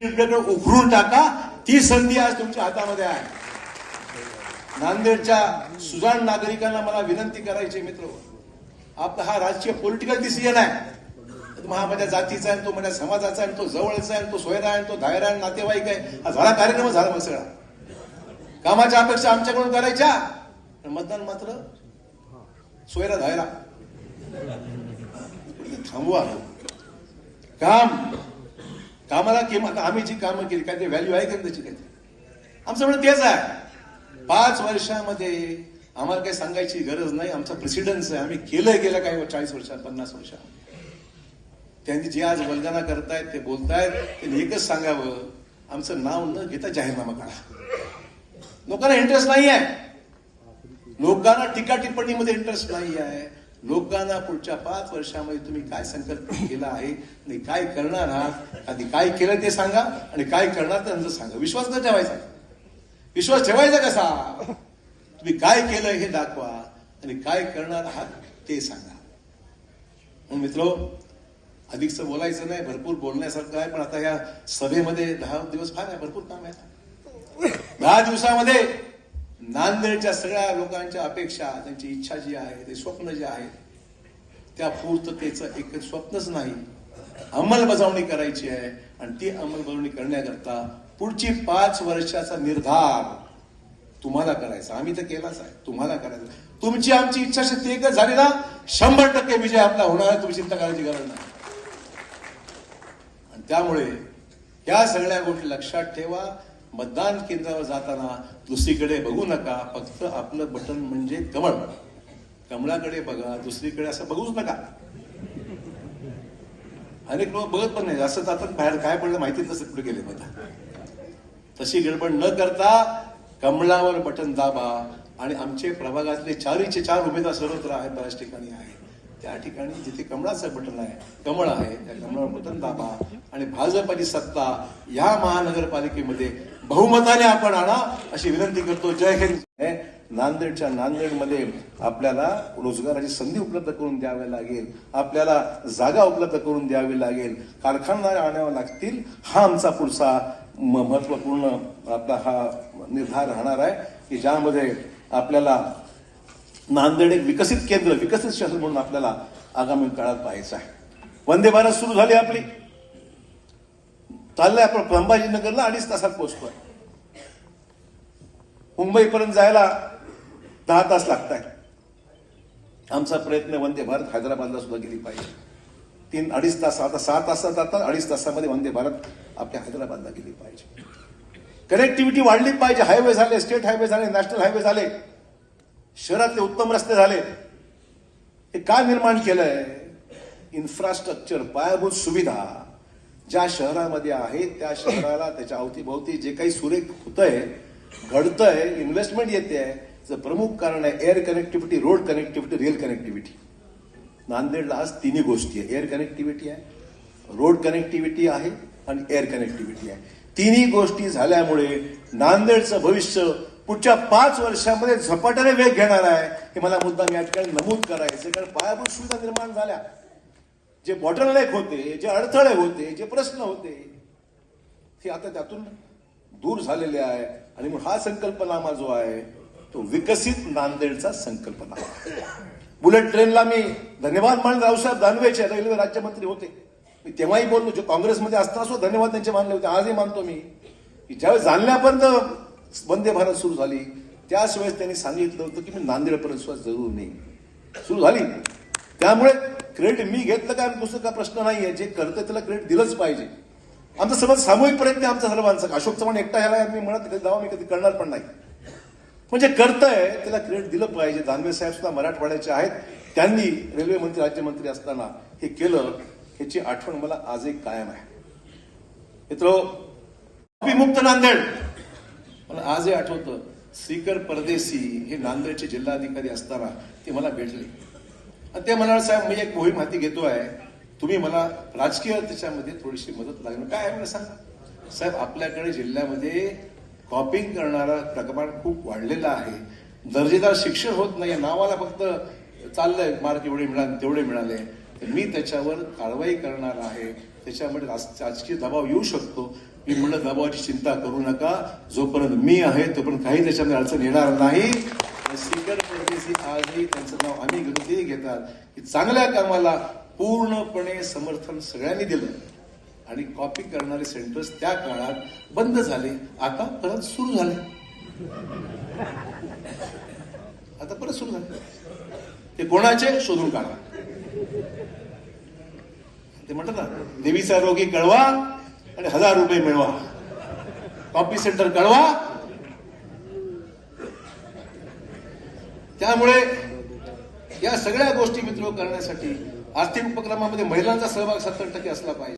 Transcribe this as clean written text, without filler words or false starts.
उघडून टाका, ती संधी आज तुमच्या हातामध्ये आहे. नांदेडच्या सुजाण नागरिकांना मला विनंती करायची, मित्र, आपला हा राजकीय पॉलिटिकल डिसिजन आहे. हा माझ्या जातीचा आहे, तो माझ्या समाजाचा आहे, तो जवळचा आहे, तो सोयरा आहे, तो धायरा आहे, नातेवाईक आहे. हा झाला कार्यक्रम, झाला मग सगळा. कामाच्या अपेक्षा आमच्याकडून करायच्या, मतदान मात्र सोयरा धायरा. थांबवा कामाला किंमत. आम्ही जी कामं केली काय ते व्हॅल्यू आहे का त्याची? काय आमचं म्हणणं तेच आहे. 5 वर्षामध्ये आम्हाला काही सांगायची गरज नाही. आमचा प्रेसिडेन्स आहे. आम्ही गेलं काय 40 वर्षात 50 वर्षात. त्यांनी जे आज वल्गना करतायत, ते बोलतायत, त्यांनी एकच सांगावं, आमचं नाव न घेता जाहीरनामा काढा. लोकांना इंटरेस्ट नाही आहे. लोकांना टीका टिप्पणीमध्ये इंटरेस्ट नाही आहे. लोकांना पुढच्या 5 वर्षामध्ये तुम्ही काय संकल्प केला आहे आणि काय करणार आहात, आधी काय केलं ते सांगा आणि काय करणार ते नंतर सांगा. विश्वास न ठेवायचा. विश्वास ठेवायचा कसा? तुम्ही काय केलं हे दाखवा आणि काय करणार आहात ते सांगा. म्हणून मित्रो, अधिकच बोलायचं नाही, भरपूर बोलण्यासारखं आहे, पण आता या सभेमध्ये 10 दिवस फार आहे, भरपूर काम आहे. 10 दिवसामध्ये नांदेडच्या सगळ्या लोकांच्या अपेक्षा, त्यांची इच्छा जी आहे, ते स्वप्न जे आहे, त्या पूर्ततेचं एक स्वप्नच नाही, अंमलबजावणी करायची आहे. आणि ती अंमलबजावणी करण्याकरता पुढची 5 वर्षाचा निर्धार तुम्हाला करायचा. आम्ही तर केलाच आहे, तुम्हाला करायचा. तुमची आमची इच्छाशक्ती एकच झाली ना, 100% विजय आपला होणार आहे. तुम्ही चिंता करायची गरज नाही. आणि त्यामुळे या सगळ्या गोष्टी लक्षात ठेवा. मतदान केंद्रावर जाताना दुसरीकडे बघू नका. फक्त आपलं बटन म्हणजे कमळ. कमळाकडे बघा, दुसरीकडे असं बघूच नका. अनेक लोक बघत पण नाही. असं जातात बाहेर, काय पडलं माहितीच नसतं कुठे गेले. मला तशी गडबड न करता कमळावर बटन दाबा. आणि आमचे प्रभागातले 4चे 4 उमेदवार सर्वत्र आहेत, बऱ्याच ठिकाणी आहेत. त्या ठिकाणी जिथे कमळाचं बटन आहे, कमळ आहे, त्या कमळावर बटन दाबा आणि भाजपची सत्ता या महानगरपालिकेमध्ये बहुमताने आपण आणा, अशी विनंती करतो. जय हिंद. नांदेडमध्ये आपल्याला रोजगाराची संधी उपलब्ध करून द्यावी लागेल. आपल्याला जागा उपलब्ध करून द्यावी लागेल. कारखानदार आणावे लागतील. हा आमचा पुढचा महत्वपूर्ण आपला हा निर्धार राहणार आहे, की ज्यामध्ये आपल्याला नांदेड एक विकसित केंद्र, विकसित शहर म्हणून आपल्याला आगामी काळात पाहायचं आहे. वंदे भारत सुरू झाली आपली. चाललंय आपण संभाजीनगरला 2.5 तासात पोहोचतोय. मुंबईपर्यंत जायला 10 तास लागत आहे. आमचा प्रयत्न वंदे भारत हैदराबादला सुद्धा गेली पाहिजे. 3-2.5 तास, आता 6 तासात जातात, 2.5 तासामध्ये वंदे भारत आपल्या हैदराबादला गेली पाहिजे. कनेक्टिव्हिटी वाढली पाहिजे. हायवे झाले, स्टेट हायवे झाले, नॅशनल हायवे झाले, शहरातले उत्तम रस्ते झाले. हे काय निर्माण केलंय? इन्फ्रास्ट्रक्चर, पायाभूत सुविधा ज्या शहरामध्ये आहेत, त्या शहराला त्याच्या अवतीभोवती जे काही सुरेख होतंय, घडतंय, इन्व्हेस्टमेंट येते आहे, प्रमुख कारण आहे air connectivity, road connectivity, rail connectivity. नांदेडला आज 3 गोष्टी आहे. एअर कनेक्टिव्हिटी आहे, रोड कनेक्टिव्हिटी आहे आणि एअर कनेक्टिव्हिटी आहे. 3 गोष्टी झाल्यामुळे नांदेडचं भविष्य पुढच्या 5 वर्षामध्ये झपाट्याने वेग घेणार आहे. हे मला मुद्दाम या ठिकाणी नमूद करायचं. कारण पायाभूत सुविधा निर्माण झाल्या, जे बॉटलनेक होते, जे अडथळे होते, जे प्रश्न होते, ते आता त्यातून दूर झालेले आहे. आणि मग हा संकल्पनामा जो आहे तो विकसित नांदेडचा संकल्पना. बुलेट ट्रेनला मी धन्यवाद मानले. रावसाहेब दानवेचे रेल्वे राज्यमंत्री होते, मी तेव्हाही बोललो. जे काँग्रेसमध्ये असताना सुद्धा धन्यवाद त्यांचे मानले होते. आजही मानतो मी, की ज्यावेळेस जालन्यापर्यंत वंदे भारत सुरू झाली, त्याच वेळेस त्यांनी सांगितलं होतं की मी नांदेडपर्यंत सुद्धा जरूर नाही सुरू झाली. त्यामुळे क्रेडिट मी घेतलं का दुसरं का प्रश्न नाहीये. जे करतं त्याला क्रेडिट दिलंच पाहिजे. आमचं सर्वात सामूहिक प्रयत्न आमचा सर्वांचा. अशोक चव्हाण एकटा ह्याला मी म्हणत कधी जावा, मी कधी करणार पण नाही. म्हणजे करतंय त्याला क्रेडिट दिलं पाहिजे. दानवे साहेब सुद्धा मराठवाड्याचे आहेत. त्यांनी रेल्वे मंत्री, राज्यमंत्री असताना हे केलं, ह्याची आठवण मला आजही कायम आहे. मित्रो, मुक्त नांदेड मला आजही आठवतं. श्रीकर परदेशी हे नांदेडचे जिल्हाधिकारी असताना ते मला भेटले आणि ते म्हणाले, साहेब मी एक मोहीम हाती घेतो आहे, तुम्ही मला राजकीय त्याच्यामध्ये थोडीशी मदत लागेल. काय आहे मला सांगा. साहेब, आपल्याकडे जिल्ह्यामध्ये कॉपिंग करणारा प्रमाण खूप वाढलेला आहे. दर्जेदार शिक्षण होत नाही. नावाला फक्त चाललंय, मार्क एवढे मिळाले, तेवढे मिळाले. मी त्याच्यावर कारवाई करणार आहे. त्याच्यामध्ये राजकीय दबाव येऊ शकतो. मी म्हणलं दबावाची चिंता करू नका, जोपर्यंत मी आहे तोपर्यंत काही त्याच्यामध्ये अडचण येणार नाही. सिकंदर परदेशी आजही त्यांचं नाव आम्ही घेतो, तेही घेतात की चांगल्या कामाला पूर्णपणे समर्थन सगळ्यांनी दिलं आणि कॉपी करणारे सेंटर्स त्या काळात बंद झाले, आता परत सुरू झाले. आता परत सुरू झाले. ते कोणाचे शोधून काढा. ते म्हणतात ना, देवीचा रोगी कळवा आणि 1000 रुपये मिळवा. कॉपी सेंटर कळवा. त्यामुळे या सगळ्या गोष्टी मित्र करण्यासाठी आर्थिक उपक्रमामध्ये महिलांचा सहभाग 70% असला पाहिजे.